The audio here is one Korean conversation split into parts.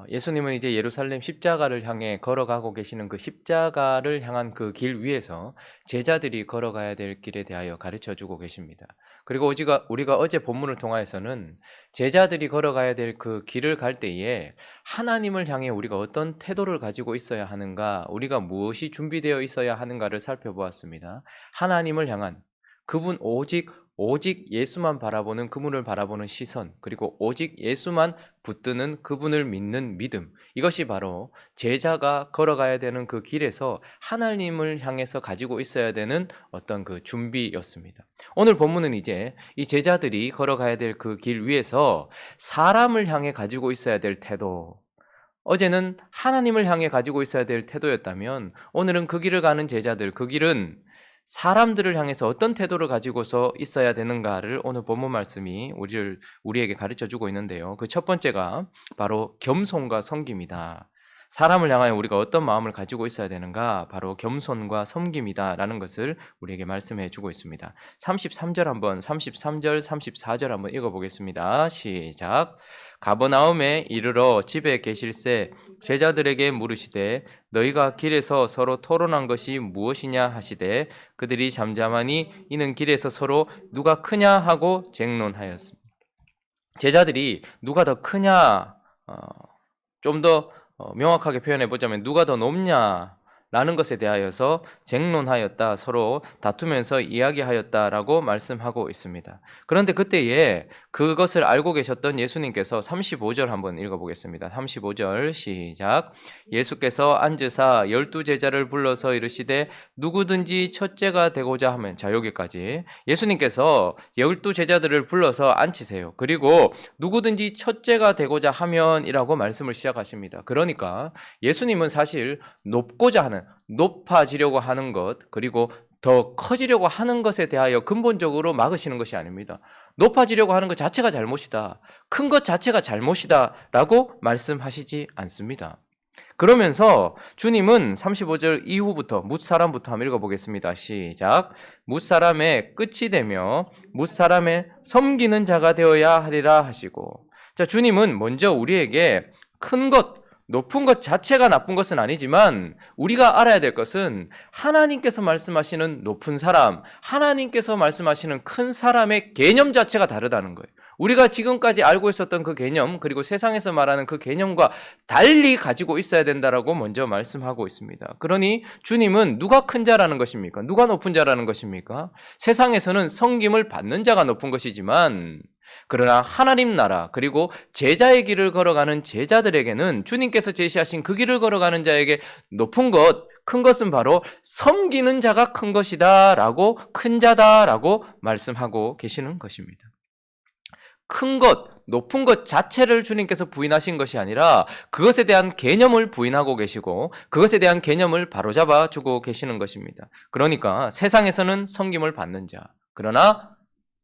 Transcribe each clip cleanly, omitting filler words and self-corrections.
예수님은 이제 예루살렘 십자가를 향해 걸어가고 계시는 그 십자가를 향한 그 길 위에서 제자들이 걸어가야 될 길에 대하여 가르쳐 주고 계십니다. 그리고 우리가 어제 본문을 통하여서는 제자들이 걸어가야 될 그 길을 갈 때에 하나님을 향해 우리가 어떤 태도를 가지고 있어야 하는가, 우리가 무엇이 준비되어 있어야 하는가를 살펴보았습니다. 하나님을 향한 그분 오직 예수만 바라보는 그분을 바라보는 시선, 그리고 오직 예수만 붙드는 그분을 믿는 믿음, 이것이 바로 제자가 걸어가야 되는 그 길에서 하나님을 향해서 가지고 있어야 되는 어떤 그 준비였습니다. 오늘 본문은 이제 이 제자들이 걸어가야 될 그 길 위에서 사람을 향해 가지고 있어야 될 태도, 어제는 하나님을 향해 가지고 있어야 될 태도였다면 오늘은 그 길을 가는 제자들, 그 길은 사람들을 향해서 어떤 태도를 가지고서 있어야 되는가를 오늘 본문 말씀이 우리에게 가르쳐 주고 있는데요. 그 첫 번째가 바로 겸손과 섬김이다. 사람을 향하여 우리가 어떤 마음을 가지고 있어야 되는가? 바로 겸손과 섬김이다라는 것을 우리에게 말씀해 주고 있습니다. 33절 34절 한번 읽어보겠습니다. 시작. 가버나움에 이르러 집에 계실새 제자들에게 물으시되 너희가 길에서 서로 토론한 것이 무엇이냐 하시되 그들이 잠잠하니 이는 길에서 서로 누가 크냐 하고 쟁론하였습니다. 제자들이 누가 더 크냐, 좀 더 명확하게 표현해 보자면 누가 더 높냐라는 것에 대하여서 쟁론하였다, 서로 다투면서 이야기하였다라고 말씀하고 있습니다. 그런데 그때에 그것을 알고 계셨던 예수님께서 35절 한번 읽어보겠습니다. 35절 시작. 예수께서 앉으사 12제자를 불러서 이르시되 누구든지 첫째가 되고자 하면, 자 여기까지 예수님께서 12제자들을 불러서 앉히세요. 그리고 누구든지 첫째가 되고자 하면 이라고 말씀을 시작하십니다. 그러니까 예수님은 사실 높아지려고 하는 것, 그리고 더 커지려고 하는 것에 대하여 근본적으로 막으시는 것이 아닙니다. 높아지려고 하는 것 자체가 잘못이다, 큰 것 자체가 잘못이다 라고 말씀하시지 않습니다. 그러면서 주님은 35절 이후부터 뭇사람부터 한번 읽어보겠습니다. 시작. 뭇사람의 끝이 되며 뭇사람의 섬기는 자가 되어야 하리라 하시고, 자, 주님은 먼저 우리에게 큰 것, 높은 것 자체가 나쁜 것은 아니지만 우리가 알아야 될 것은 하나님께서 말씀하시는 높은 사람, 하나님께서 말씀하시는 큰 사람의 개념 자체가 다르다는 거예요. 우리가 지금까지 알고 있었던 그 개념, 그리고 세상에서 말하는 그 개념과 달리 가지고 있어야 된다라고 먼저 말씀하고 있습니다. 그러니 주님은 누가 큰 자라는 것입니까? 누가 높은 자라는 것입니까? 세상에서는 섬김을 받는 자가 높은 것이지만, 그러나 하나님 나라, 그리고 제자의 길을 걸어가는 제자들에게는 주님께서 제시하신 그 길을 걸어가는 자에게 높은 것, 큰 것은 바로 섬기는 자가 큰 것이다 라고, 큰 자다라고 말씀하고 계시는 것입니다. 큰 것, 높은 것 자체를 주님께서 부인하신 것이 아니라 그것에 대한 개념을 부인하고 계시고 그것에 대한 개념을 바로잡아 주고 계시는 것입니다. 그러니까 세상에서는 섬김을 받는 자, 그러나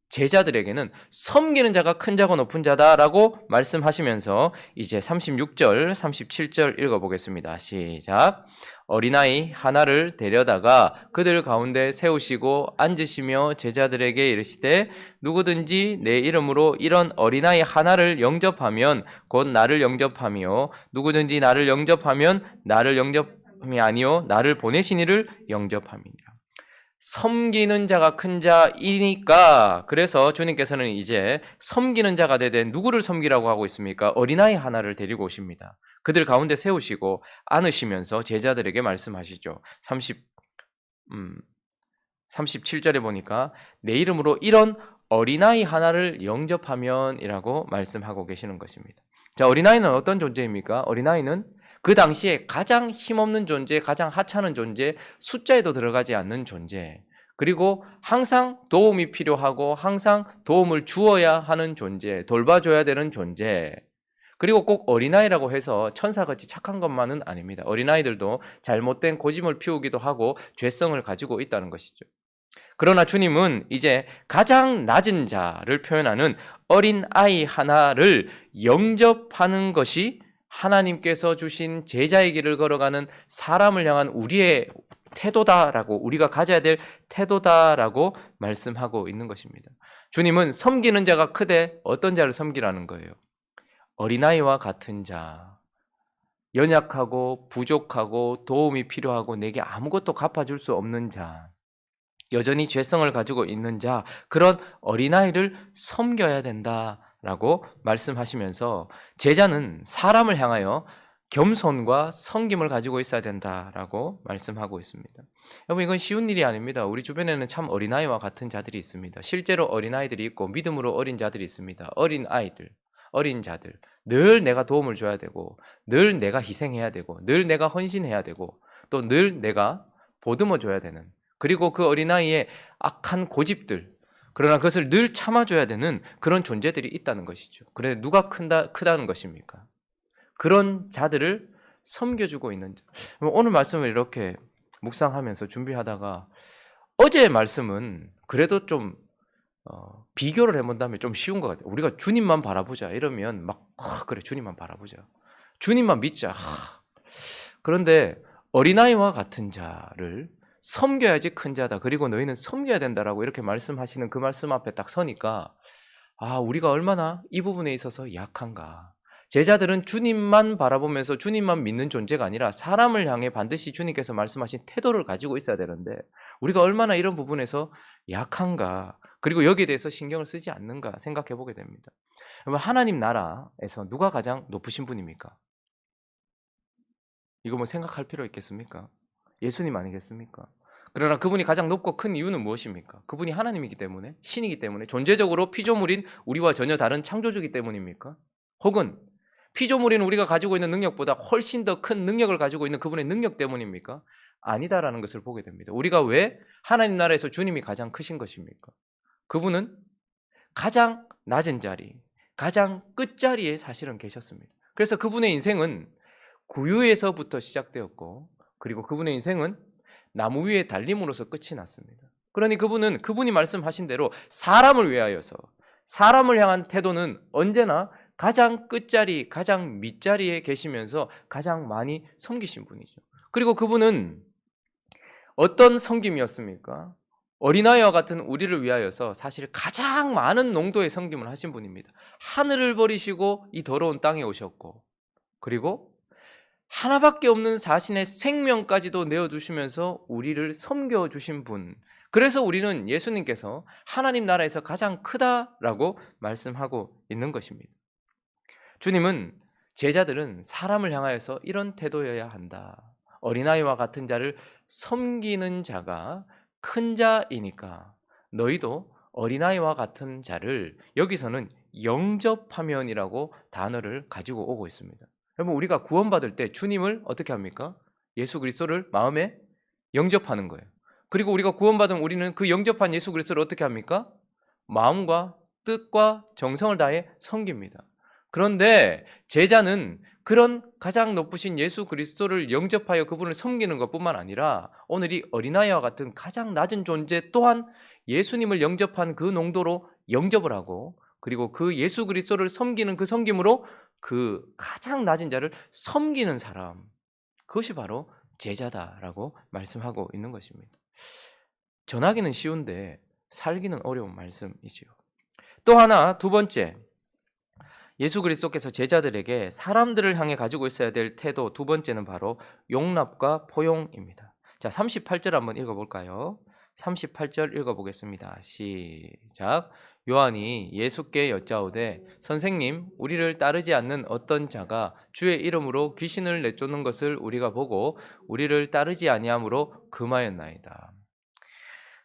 제자들에게는 섬기는 자가 큰 자고 높은 자다라고 말씀하시면서 이제 36절, 37절 읽어보겠습니다. 시작. 어린아이 하나를 데려다가 그들 가운데 세우시고 앉으시며 제자들에게 이르시되 누구든지 내 이름으로 이런 어린아이 하나를 영접하면 곧 나를 영접하며 누구든지 나를 영접하면 나를 영접함이 아니요 나를 보내신 이를 영접함이니라. 섬기는 자가 큰 자이니까, 그래서 주님께서는 이제 섬기는 자가 되되 누구를 섬기라고 하고 있습니까? 어린아이 하나를 데리고 오십니다. 그들 가운데 세우시고 안으시면서 제자들에게 말씀하시죠. 37절에 보니까 내 이름으로 이런 어린아이 하나를 영접하면 이라고 말씀하고 계시는 것입니다. 자, 어린아이는 어떤 존재입니까? 어린아이는 그 당시에 가장 힘없는 존재, 가장 하찮은 존재, 숫자에도 들어가지 않는 존재, 그리고 항상 도움이 필요하고 항상 도움을 주어야 하는 존재, 돌봐줘야 되는 존재, 그리고 꼭 어린아이라고 해서 천사같이 착한 것만은 아닙니다. 어린아이들도 잘못된 고집을 피우기도 하고 죄성을 가지고 있다는 것이죠. 그러나 주님은 이제 가장 낮은 자를 표현하는 어린아이 하나를 영접하는 것이 하나님께서 주신 제자의 길을 걸어가는 사람을 향한 우리의 태도다라고, 우리가 가져야 될 태도다라고 말씀하고 있는 것입니다. 주님은 섬기는 자가 크되 어떤 자를 섬기라는 거예요? 어린아이와 같은 자, 연약하고 부족하고 도움이 필요하고 내게 아무것도 갚아줄 수 없는 자, 여전히 죄성을 가지고 있는 자, 그런 어린아이를 섬겨야 된다라고 말씀하시면서 제자는 사람을 향하여 겸손과 섬김을 가지고 있어야 된다라고 말씀하고 있습니다. 여러분, 이건 쉬운 일이 아닙니다. 우리 주변에는 참 어린아이와 같은 자들이 있습니다. 실제로 어린아이들이 있고 믿음으로 어린 자들이 있습니다. 어린 아이들, 어린 자들, 늘 내가 도움을 줘야 되고, 늘 내가 희생해야 되고, 늘 내가 헌신해야 되고, 또 늘 내가 보듬어 줘야 되는, 그리고 그 어린아이의 악한 고집들, 그러나 그것을 늘 참아줘야 되는 그런 존재들이 있다는 것이죠. 그래, 누가 크다는 것입니까? 그런 자들을 섬겨주고 있는 자. 오늘 말씀을 이렇게 묵상하면서 준비하다가 어제의 말씀은 그래도 좀 비교를 해본다면 좀 쉬운 것 같아요. 우리가 주님만 바라보자 이러면 막 그래, 주님만 바라보자, 주님만 믿자. 그런데 어린아이와 같은 자를 섬겨야지 큰 자다, 그리고 너희는 섬겨야 된다라고 이렇게 말씀하시는 그 말씀 앞에 딱 서니까 우리가 얼마나 이 부분에 있어서 약한가. 제자들은 주님만 바라보면서 주님만 믿는 존재가 아니라 사람을 향해 반드시 주님께서 말씀하신 태도를 가지고 있어야 되는데 우리가 얼마나 이런 부분에서 약한가, 그리고 여기에 대해서 신경을 쓰지 않는가 생각해 보게 됩니다. 그러면 하나님 나라에서 누가 가장 높으신 분입니까? 이거 뭐 생각할 필요 있겠습니까? 예수님 아니겠습니까? 그러나 그분이 가장 높고 큰 이유는 무엇입니까? 그분이 하나님이기 때문에, 신이기 때문에, 존재적으로 피조물인 우리와 전혀 다른 창조주이기 때문입니까? 혹은 피조물인 우리가 가지고 있는 능력보다 훨씬 더 큰 능력을 가지고 있는 그분의 능력 때문입니까? 아니다라는 것을 보게 됩니다. 우리가 왜 하나님 나라에서 주님이 가장 크신 것입니까? 그분은 가장 낮은 자리, 가장 끝자리에 사실은 계셨습니다. 그래서 그분의 인생은 구유에서부터 시작되었고, 그리고 그분의 인생은 나무 위에 달림으로써 끝이 났습니다. 그러니 그분이 말씀하신 대로 사람을 위하여서, 사람을 향한 태도는 언제나 가장 끝자리, 가장 밑자리에 계시면서 가장 많이 섬기신 분이죠. 그리고 그분은 어떤 섬김이었습니까? 어린아이와 같은 우리를 위하여서 사실 가장 많은 농도의 섬김을 하신 분입니다. 하늘을 버리시고 이 더러운 땅에 오셨고, 그리고 하나밖에 없는 자신의 생명까지도 내어주시면서 우리를 섬겨주신 분. 그래서 우리는 예수님께서 하나님 나라에서 가장 크다라고 말씀하고 있는 것입니다. 주님은 제자들은 사람을 향하여서 이런 태도여야 한다. 어린아이와 같은 자를 섬기는 자가 큰 자이니까 너희도 어린아이와 같은 자를, 여기서는 영접하면이라고 단어를 가지고 오고 있습니다. 여러분, 우리가 구원받을 때 주님을 어떻게 합니까? 예수 그리스도를 마음에 영접하는 거예요. 그리고 우리가 구원받은 우리는 그 영접한 예수 그리스도를 어떻게 합니까? 마음과 뜻과 정성을 다해 섬깁니다. 그런데 제자는 그런 가장 높으신 예수 그리스도를 영접하여 그분을 섬기는 것뿐만 아니라 오늘 이 어린아이와 같은 가장 낮은 존재 또한 예수님을 영접한 그 농도로 영접을 하고, 그리고 그 예수 그리스도를 섬기는 그 섬김으로 그 가장 낮은 자를 섬기는 사람, 그것이 바로 제자다라고 말씀하고 있는 것입니다. 전하기는 쉬운데 살기는 어려운 말씀이지요. 또 하나, 두 번째, 예수 그리스도께서 제자들에게 사람들을 향해 가지고 있어야 될 태도 두 번째는 바로 용납과 포용입니다. 자, 38절 한번 읽어볼까요? 38절 읽어보겠습니다. 시작. 요한이 예수께 여짜오되 선생님, 우리를 따르지 않는 어떤 자가 주의 이름으로 귀신을 내쫓는 것을 우리가 보고 우리를 따르지 아니함으로 금하였나이다.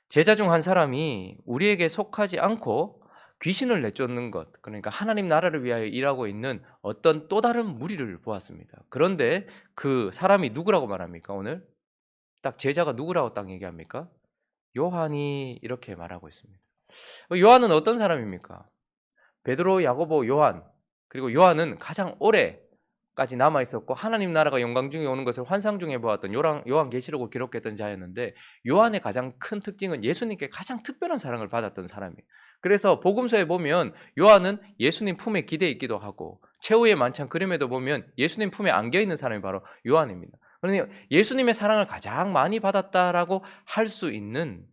제자 중 한 사람이 우리에게 속하지 않고 귀신을 내쫓는 것, 그러니까 하나님 나라를 위하여 일하고 있는 어떤 또 다른 무리를 보았습니다. 그런데 그 사람이 누구라고 말합니까? 오늘 딱 제자가 누구라고 딱 얘기합니까? 요한이 이렇게 말하고 있습니다. 요한은 어떤 사람입니까? 베드로, 야고보, 요한, 그리고 요한은 가장 오래까지 남아 있었고 하나님 나라가 영광 중에 오는 것을 환상 중에 보았던 요한계시록을 기록했던 자였는데, 요한의 가장 큰 특징은 예수님께 가장 특별한 사랑을 받았던 사람이에요. 그래서 복음서에 보면 요한은 예수님 품에 기대 있기도 하고, 최후의 만찬 그림에도 보면 예수님 품에 안겨 있는 사람이 바로 요한입니다. 그러니 예수님의 사랑을 가장 많이 받았다라고 할 수 있는,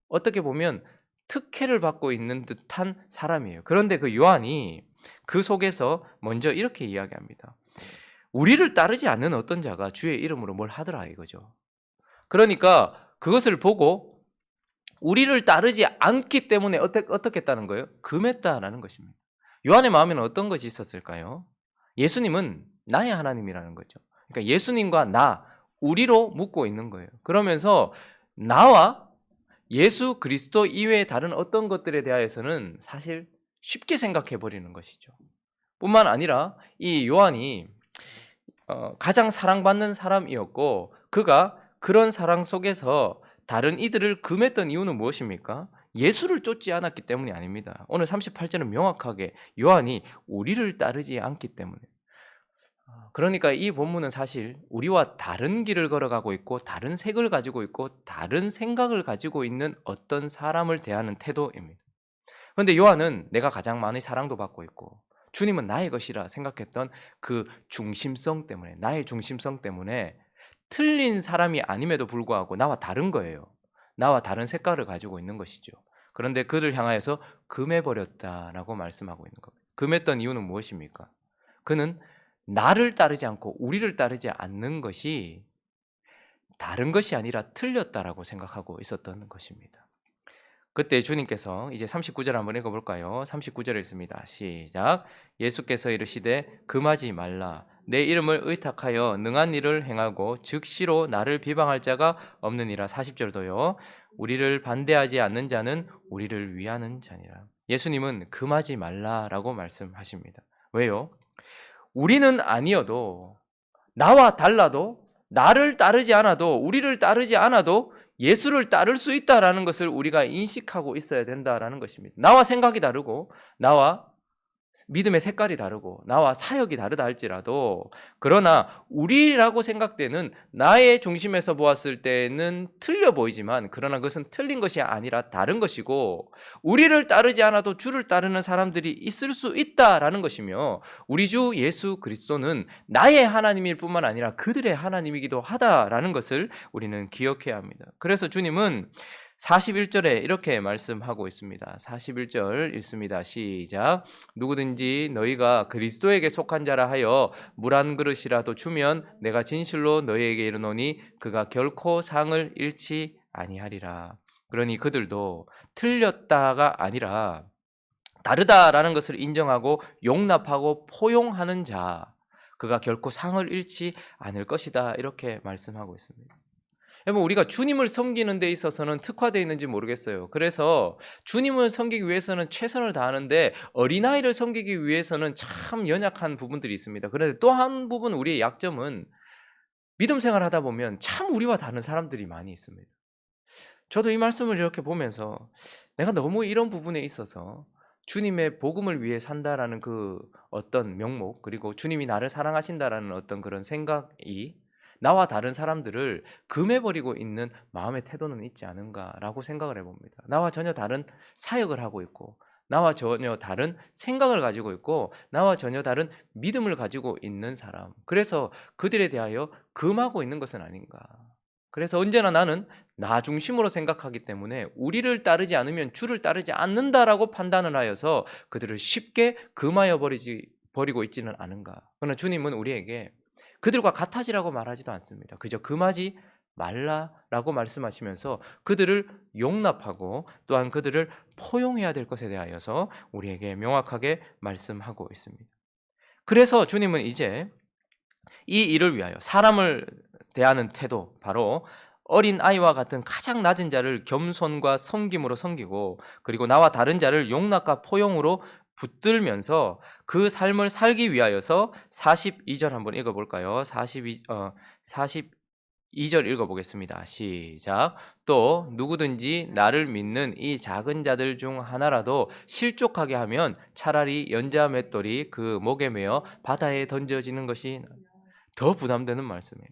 어떻게 보면 특혜를 받고 있는 듯한 사람이에요. 그런데 그 요한이 그 속에서 먼저 이렇게 이야기합니다. 우리를 따르지 않는 어떤 자가 주의 이름으로 뭘 하더라 이거죠. 그러니까 그것을 보고 우리를 따르지 않기 때문에 어떻게 했다는 거예요? 금했다라는 것입니다. 요한의 마음에는 어떤 것이 있었을까요? 예수님은 나의 하나님이라는 거죠. 그러니까 예수님과 나, 우리로 묻고 있는 거예요. 그러면서 나와 예수 그리스도 이외의 다른 어떤 것들에 대하여서는 사실 쉽게 생각해 버리는 것이죠. 뿐만 아니라 이 요한이 가장 사랑받는 사람이었고 그가 그런 사랑 속에서 다른 이들을 금했던 이유는 무엇입니까? 예수를 쫓지 않았기 때문이 아닙니다. 오늘 38절은 명확하게 요한이 우리를 따르지 않기 때문에. 그러니까 이 본문은 사실 우리와 다른 길을 걸어가고 있고 다른 색을 가지고 있고 다른 생각을 가지고 있는 어떤 사람을 대하는 태도입니다. 그런데 요한은 내가 가장 많이 사랑도 받고 있고 주님은 나의 것이라 생각했던 그 중심성 때문에, 나의 중심성 때문에 틀린 사람이 아님에도 불구하고 나와 다른 거예요. 나와 다른 색깔을 가지고 있는 것이죠. 그런데 그를 향하여서 금해버렸다라고 말씀하고 있는 겁니다. 금했던 이유는 무엇입니까? 그는 나를 따르지 않고 우리를 따르지 않는 것이 다른 것이 아니라 틀렸다라고 생각하고 있었던 것입니다. 그때 주님께서 이제 39절 한번 읽어볼까요? 39절에 있습니다. 시작. 예수께서 이르시되 금하지 말라. 내 이름을 의탁하여 능한 일을 행하고 즉시로 나를 비방할 자가 없느니라. 40절도요. 우리를 반대하지 않는 자는 우리를 위하는 자니라. 예수님은 금하지 말라라고 말씀하십니다. 왜요? 우리는 아니어도 나와 달라도 나를 따르지 않아도 우리를 따르지 않아도 예수를 따를 수 있다라는 것을 우리가 인식하고 있어야 된다라는 것입니다. 나와 생각이 다르고 나와 믿음의 색깔이 다르고 나와 사역이 다르다 할지라도 그러나 우리라고 생각되는 나의 중심에서 보았을 때는 틀려 보이지만 그러나 그것은 틀린 것이 아니라 다른 것이고 우리를 따르지 않아도 주를 따르는 사람들이 있을 수 있다라는 것이며 우리 주 예수 그리스도는 나의 하나님일 뿐만 아니라 그들의 하나님이기도 하다라는 것을 우리는 기억해야 합니다. 그래서 주님은 41절에 이렇게 말씀하고 있습니다. 41절 읽습니다. 시작. 누구든지 너희가 그리스도에게 속한 자라 하여 물 한 그릇이라도 주면 내가 진실로 너희에게 이르노니 그가 결코 상을 잃지 아니하리라. 그러니 그들도 틀렸다가 아니라 다르다라는 것을 인정하고 용납하고 포용하는 자, 그가 결코 상을 잃지 않을 것이다. 이렇게 말씀하고 있습니다. 여러분 우리가 주님을 섬기는 데 있어서는 특화되어 있는지 모르겠어요. 그래서 주님을 섬기기 위해서는 최선을 다하는데 어린아이를 섬기기 위해서는 참 연약한 부분들이 있습니다. 그런데 또 한 부분 우리의 약점은 믿음 생활하다 보면 참 우리와 다른 사람들이 많이 있습니다. 저도 이 말씀을 이렇게 보면서 내가 너무 이런 부분에 있어서 주님의 복음을 위해 산다라는 그 어떤 명목 그리고 주님이 나를 사랑하신다라는 어떤 그런 생각이 나와 다른 사람들을 금해버리고 있는 마음의 태도는 있지 않은가라고 생각을 해봅니다. 나와 전혀 다른 사역을 하고 있고 나와 전혀 다른 생각을 가지고 있고 나와 전혀 다른 믿음을 가지고 있는 사람, 그래서 그들에 대하여 금하고 있는 것은 아닌가. 그래서 언제나 나는 나 중심으로 생각하기 때문에 우리를 따르지 않으면 주를 따르지 않는다라고 판단을 하여서 그들을 쉽게 금하여 버리고 있지는 않은가. 그러나 주님은 우리에게 그들과 같아지라고 말하지도 않습니다. 그저 금하지 말라라고 말씀하시면서 그들을 용납하고 또한 그들을 포용해야 될 것에 대하여서 우리에게 명확하게 말씀하고 있습니다. 그래서 주님은 이제 이 일을 위하여 사람을 대하는 태도, 바로 어린 아이와 같은 가장 낮은 자를 겸손과 섬김으로 섬기고 그리고 나와 다른 자를 용납과 포용으로 붙들면서 그 삶을 살기 위하여서 42절 한번 읽어볼까요? 42절 읽어보겠습니다. 시작. 또 누구든지 나를 믿는 이 작은 자들 중 하나라도 실족하게 하면 차라리 연자 맷돌이 그 목에 매어 바다에 던져지는 것이 더 부담되는 말씀이에요.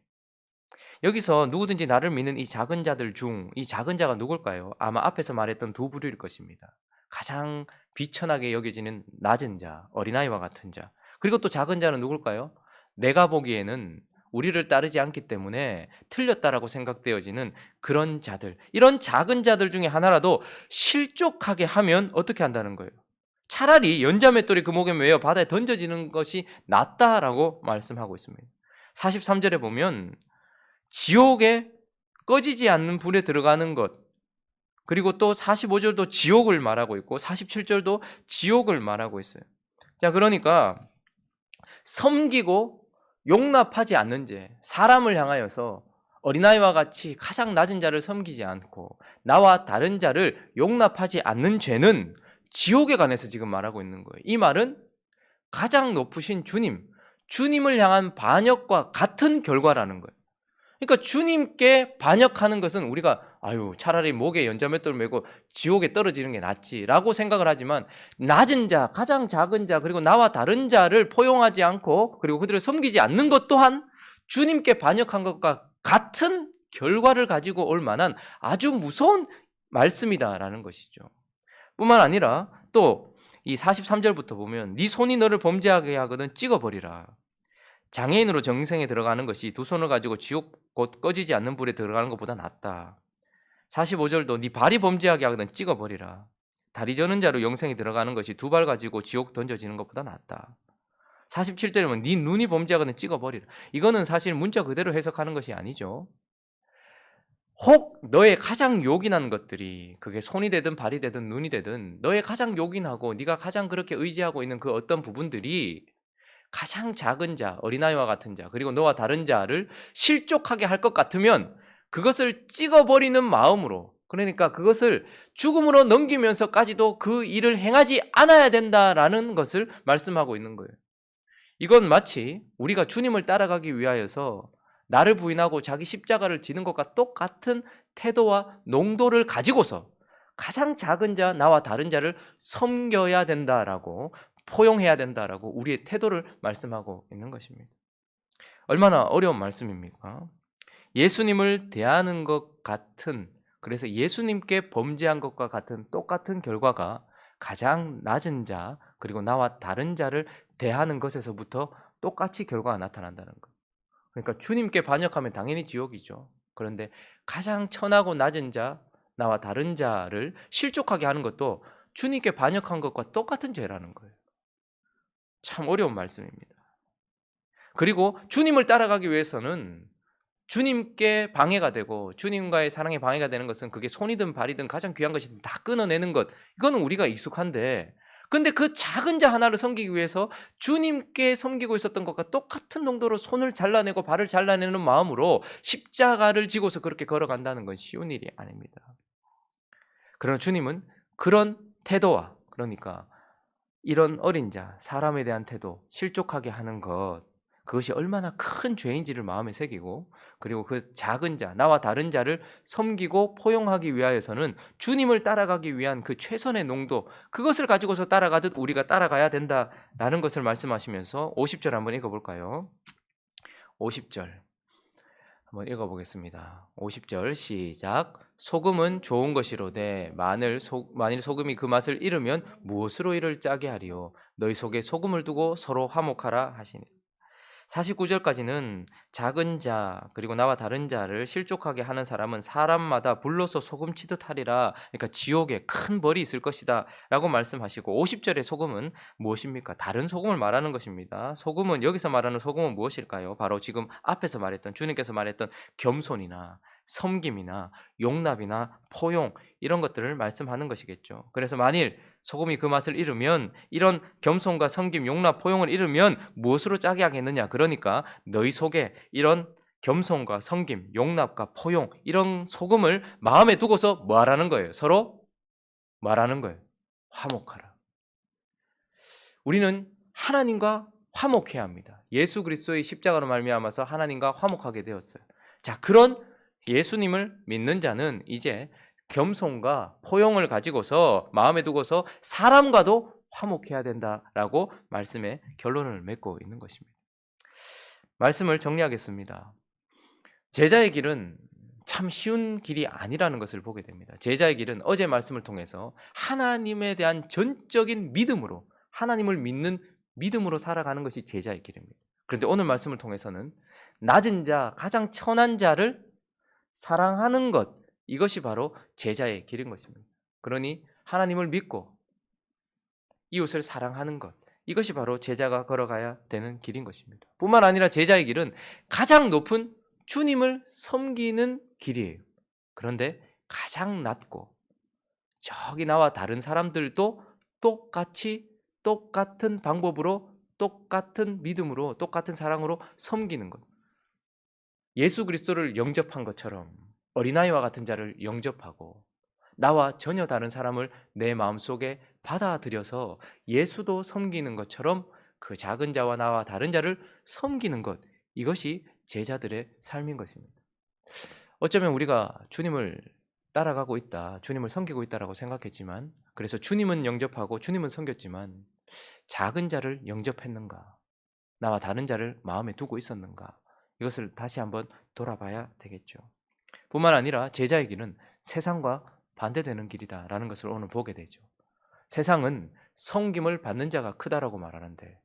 여기서 누구든지 나를 믿는 이 작은 자들 중, 이 작은 자가 누굴까요? 아마 앞에서 말했던 두 부류일 것입니다. 가장 비천하게 여겨지는 낮은 자, 어린아이와 같은 자. 그리고 또 작은 자는 누굴까요? 내가 보기에는 우리를 따르지 않기 때문에 틀렸다라고 생각되어지는 그런 자들. 이런 작은 자들 중에 하나라도 실족하게 하면 어떻게 한다는 거예요? 차라리 연자맷돌이 그 목에 매여 바다에 던져지는 것이 낫다라고 말씀하고 있습니다. 43절에 보면 지옥에 꺼지지 않는 불에 들어가는 것, 그리고 또 45절도 지옥을 말하고 있고 47절도 지옥을 말하고 있어요. 자, 그러니까 섬기고 용납하지 않는 죄, 사람을 향하여서 어린아이와 같이 가장 낮은 자를 섬기지 않고 나와 다른 자를 용납하지 않는 죄는 지옥에 관해서 지금 말하고 있는 거예요. 이 말은 가장 높으신 주님을 향한 반역과 같은 결과라는 거예요. 그러니까 주님께 반역하는 것은 우리가 차라리 목에 연자맷돌을 메고 지옥에 떨어지는 게 낫지라고 생각을 하지만, 낮은 자, 가장 작은 자, 그리고 나와 다른 자를 포용하지 않고 그리고 그들을 섬기지 않는 것 또한 주님께 반역한 것과 같은 결과를 가지고 올 만한 아주 무서운 말씀이다라는 것이죠. 뿐만 아니라 또 이 43절부터 보면 네 손이 너를 범죄하게 하거든 찍어버리라. 장애인으로 정생에 들어가는 것이 두 손을 가지고 지옥 곧 꺼지지 않는 불에 들어가는 것보다 낫다. 45절도 네 발이 범죄하게 하거든 찍어버리라. 다리 저는 자로 영생에 들어가는 것이 두 발 가지고 지옥 던져지는 것보다 낫다. 47절이면 네 눈이 범죄하거든 찍어버리라. 이거는 사실 문자 그대로 해석하는 것이 아니죠. 혹 너의 가장 요긴한 것들이, 그게 손이 되든 발이 되든 눈이 되든 너의 가장 요긴하고 네가 가장 그렇게 의지하고 있는 그 어떤 부분들이 가장 작은 자, 어린아이와 같은 자, 그리고 너와 다른 자를 실족하게 할 것 같으면 그것을 찍어버리는 마음으로, 그러니까 그것을 죽음으로 넘기면서까지도 그 일을 행하지 않아야 된다라는 것을 말씀하고 있는 거예요. 이건 마치 우리가 주님을 따라가기 위하여서 나를 부인하고 자기 십자가를 지는 것과 똑같은 태도와 농도를 가지고서 가장 작은 자, 나와 다른 자를 섬겨야 된다라고, 포용해야 된다라고 우리의 태도를 말씀하고 있는 것입니다. 얼마나 어려운 말씀입니까? 예수님을 대하는 것 같은, 그래서 예수님께 범죄한 것과 같은 똑같은 결과가 가장 낮은 자, 그리고 나와 다른 자를 대하는 것에서부터 똑같이 결과가 나타난다는 것. 그러니까 주님께 반역하면 당연히 지옥이죠. 그런데 가장 천하고 낮은 자, 나와 다른 자를 실족하게 하는 것도 주님께 반역한 것과 똑같은 죄라는 거예요. 참 어려운 말씀입니다. 그리고 주님을 따라가기 위해서는 주님께 방해가 되고 주님과의 사랑에 방해가 되는 것은 그게 손이든 발이든 가장 귀한 것이든 다 끊어내는 것, 이거는 우리가 익숙한데, 근데 그 작은 자 하나를 섬기기 위해서 주님께 섬기고 있었던 것과 똑같은 농도로 손을 잘라내고 발을 잘라내는 마음으로 십자가를 지고서 그렇게 걸어간다는 건 쉬운 일이 아닙니다. 그러나 주님은 그런 태도와, 그러니까 이런 어린 자, 사람에 대한 태도, 실족하게 하는 것, 그것이 얼마나 큰 죄인지를 마음에 새기고, 그리고 그 작은 자, 나와 다른 자를 섬기고 포용하기 위하여서는 주님을 따라가기 위한 그 최선의 농도, 그것을 가지고서 따라가듯 우리가 따라가야 된다라는 것을 말씀하시면서 50절 한번 읽어볼까요? 50절 한번 읽어보겠습니다. 50절 시작. 소금은 좋은 것이로되 만일 소금이 그 맛을 잃으면 무엇으로 이를 짜게 하리요? 너희 속에 소금을 두고 서로 화목하라 하시니. 49절까지는 작은 자, 그리고 나와 다른 자를 실족하게 하는 사람은 사람마다 불로서 소금 치듯 하리라. 그러니까 지옥에 큰 벌이 있을 것이다 라고 말씀하시고, 50절의 소금은 무엇입니까? 다른 소금을 말하는 것입니다. 소금은, 여기서 말하는 소금은 무엇일까요? 바로 지금 앞에서 말했던, 주님께서 말했던 겸손이나 섬김이나 용납이나 포용, 이런 것들을 말씀하는 것이겠죠. 그래서 만일 소금이 그 맛을 잃으면, 이런 겸손과 섬김, 용납, 포용을 잃으면 무엇으로 짜게 하겠느냐? 그러니까 너희 속에 이런 겸손과 섬김, 용납과 포용, 이런 소금을 마음에 두고서 뭐 하라는 거예요? 서로 말하는 거예요. 화목하라. 우리는 하나님과 화목해야 합니다. 예수 그리스도의 십자가로 말미암아서 하나님과 화목하게 되었어요. 자, 그런 예수님을 믿는 자는 이제 겸손과 포용을 가지고서 마음에 두고서 사람과도 화목해야 된다라고 말씀의 결론을 맺고 있는 것입니다. 말씀을 정리하겠습니다. 제자의 길은 참 쉬운 길이 아니라는 것을 보게 됩니다. 제자의 길은 어제 말씀을 통해서 하나님에 대한 전적인 믿음으로, 하나님을 믿는 믿음으로 살아가는 것이 제자의 길입니다. 그런데 오늘 말씀을 통해서는 낮은 자, 가장 천한 자를 사랑하는 것, 이것이 바로 제자의 길인 것입니다. 그러니 하나님을 믿고 이웃을 사랑하는 것. 이것이 바로 제자가 걸어가야 되는 길인 것입니다. 뿐만 아니라 제자의 길은 가장 높은 주님을 섬기는 길이에요. 그런데 가장 낮고 저기 나와 다른 사람들도 똑같이 똑같은 방법으로 똑같은 믿음으로 똑같은 사랑으로 섬기는 것. 예수 그리스도를 영접한 것처럼 어린아이와 같은 자를 영접하고 나와 전혀 다른 사람을 내 마음속에 받아들여서 예수도 섬기는 것처럼 그 작은 자와 나와 다른 자를 섬기는 것. 이것이 제자들의 삶인 것입니다. 어쩌면 우리가 주님을 따라가고 있다, 주님을 섬기고 있다라고 생각했지만, 그래서 주님은 영접하고 주님은 섬겼지만 작은 자를 영접했는가? 나와 다른 자를 마음에 두고 있었는가? 이것을 다시 한번 돌아봐야 되겠죠. 뿐만 아니라 제자의 길은 세상과 반대되는 길이다라는 것을 오늘 보게 되죠. 세상은 섬김을 받는 자가 크다라고 말하는데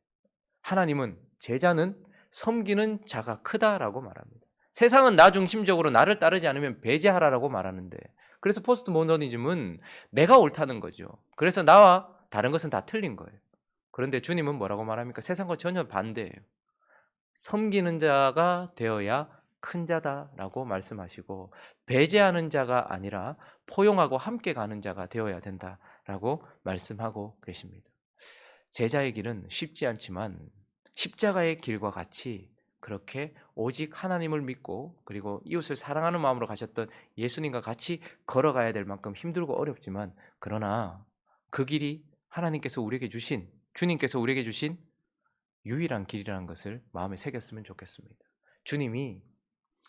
하나님은 제자는 섬기는 자가 크다라고 말합니다. 세상은 나 중심적으로 나를 따르지 않으면 배제하라라고 말하는데 그래서 포스트 모더니즘은 내가 옳다는 거죠. 그래서 나와 다른 것은 다 틀린 거예요. 그런데 주님은 뭐라고 말합니까? 세상과 전혀 반대예요. 섬기는 자가 되어야 큰 자다라고 말씀하시고 배제하는 자가 아니라 포용하고 함께 가는 자가 되어야 된다라고 말씀하고 계십니다. 제자의 길은 쉽지 않지만 십자가의 길과 같이 그렇게 오직 하나님을 믿고 그리고 이웃을 사랑하는 마음으로 가셨던 예수님과 같이 걸어가야 될 만큼 힘들고 어렵지만 그러나 그 길이 하나님께서 우리에게 주신 주님께서 우리에게 주신 유일한 길이라는 것을 마음에 새겼으면 좋겠습니다. 주님이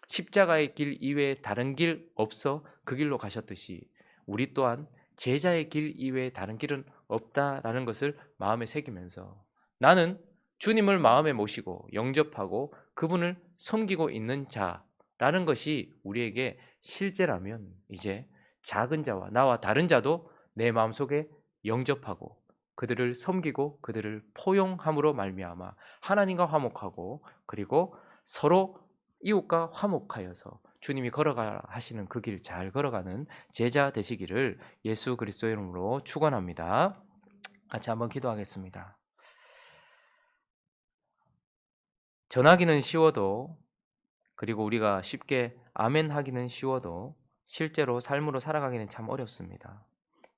십자가의 길 이외에 다른 길 없어 그 길로 가셨듯이 우리 또한 제자의 길 이외에 다른 길은 없다라는 것을 마음에 새기면서 나는 주님을 마음에 모시고 영접하고 그분을 섬기고 있는 자라는 것이 우리에게 실제라면 이제 작은 자와 나와 다른 자도 내 마음속에 영접하고 그들을 섬기고 그들을 포용함으로 말미암아 하나님과 화목하고 그리고 서로 이웃과 화목하여서 주님이 걸어가 하시는 그 길 잘 걸어가는 제자 되시기를 예수 그리스도의 이름으로 축원합니다. 같이 한번 기도하겠습니다. 전하기는 쉬워도 그리고 우리가 쉽게 아멘 하기는 쉬워도 실제로 삶으로 살아가기는 참 어렵습니다.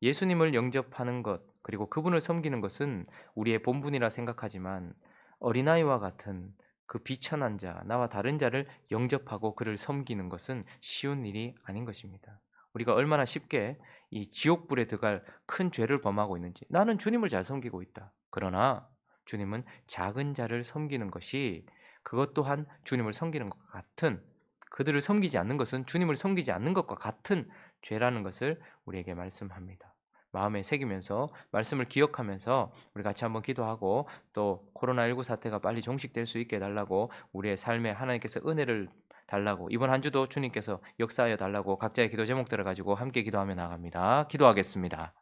예수님을 영접하는 것 그리고 그분을 섬기는 것은 우리의 본분이라 생각하지만 어린아이와 같은 그 비천한 자, 나와 다른 자를 영접하고 그를 섬기는 것은 쉬운 일이 아닌 것입니다. 우리가 얼마나 쉽게 이 지옥불에 들어갈 큰 죄를 범하고 있는지 나는 주님을 잘 섬기고 있다. 그러나 주님은 작은 자를 섬기는 것이 그것 또한 주님을 섬기는 것과 같은 그들을 섬기지 않는 것은 주님을 섬기지 않는 것과 같은 죄라는 것을 우리에게 말씀합니다. 마음에 새기면서 말씀을 기억하면서 우리 같이 한번 기도하고 또 코로나19 사태가 빨리 종식될 수 있게 해달라고 우리의 삶에 하나님께서 은혜를 달라고 이번 한 주도 주님께서 역사하여 달라고 각자의 기도 제목들을 가지고 함께 기도하며 나갑니다. 기도하겠습니다.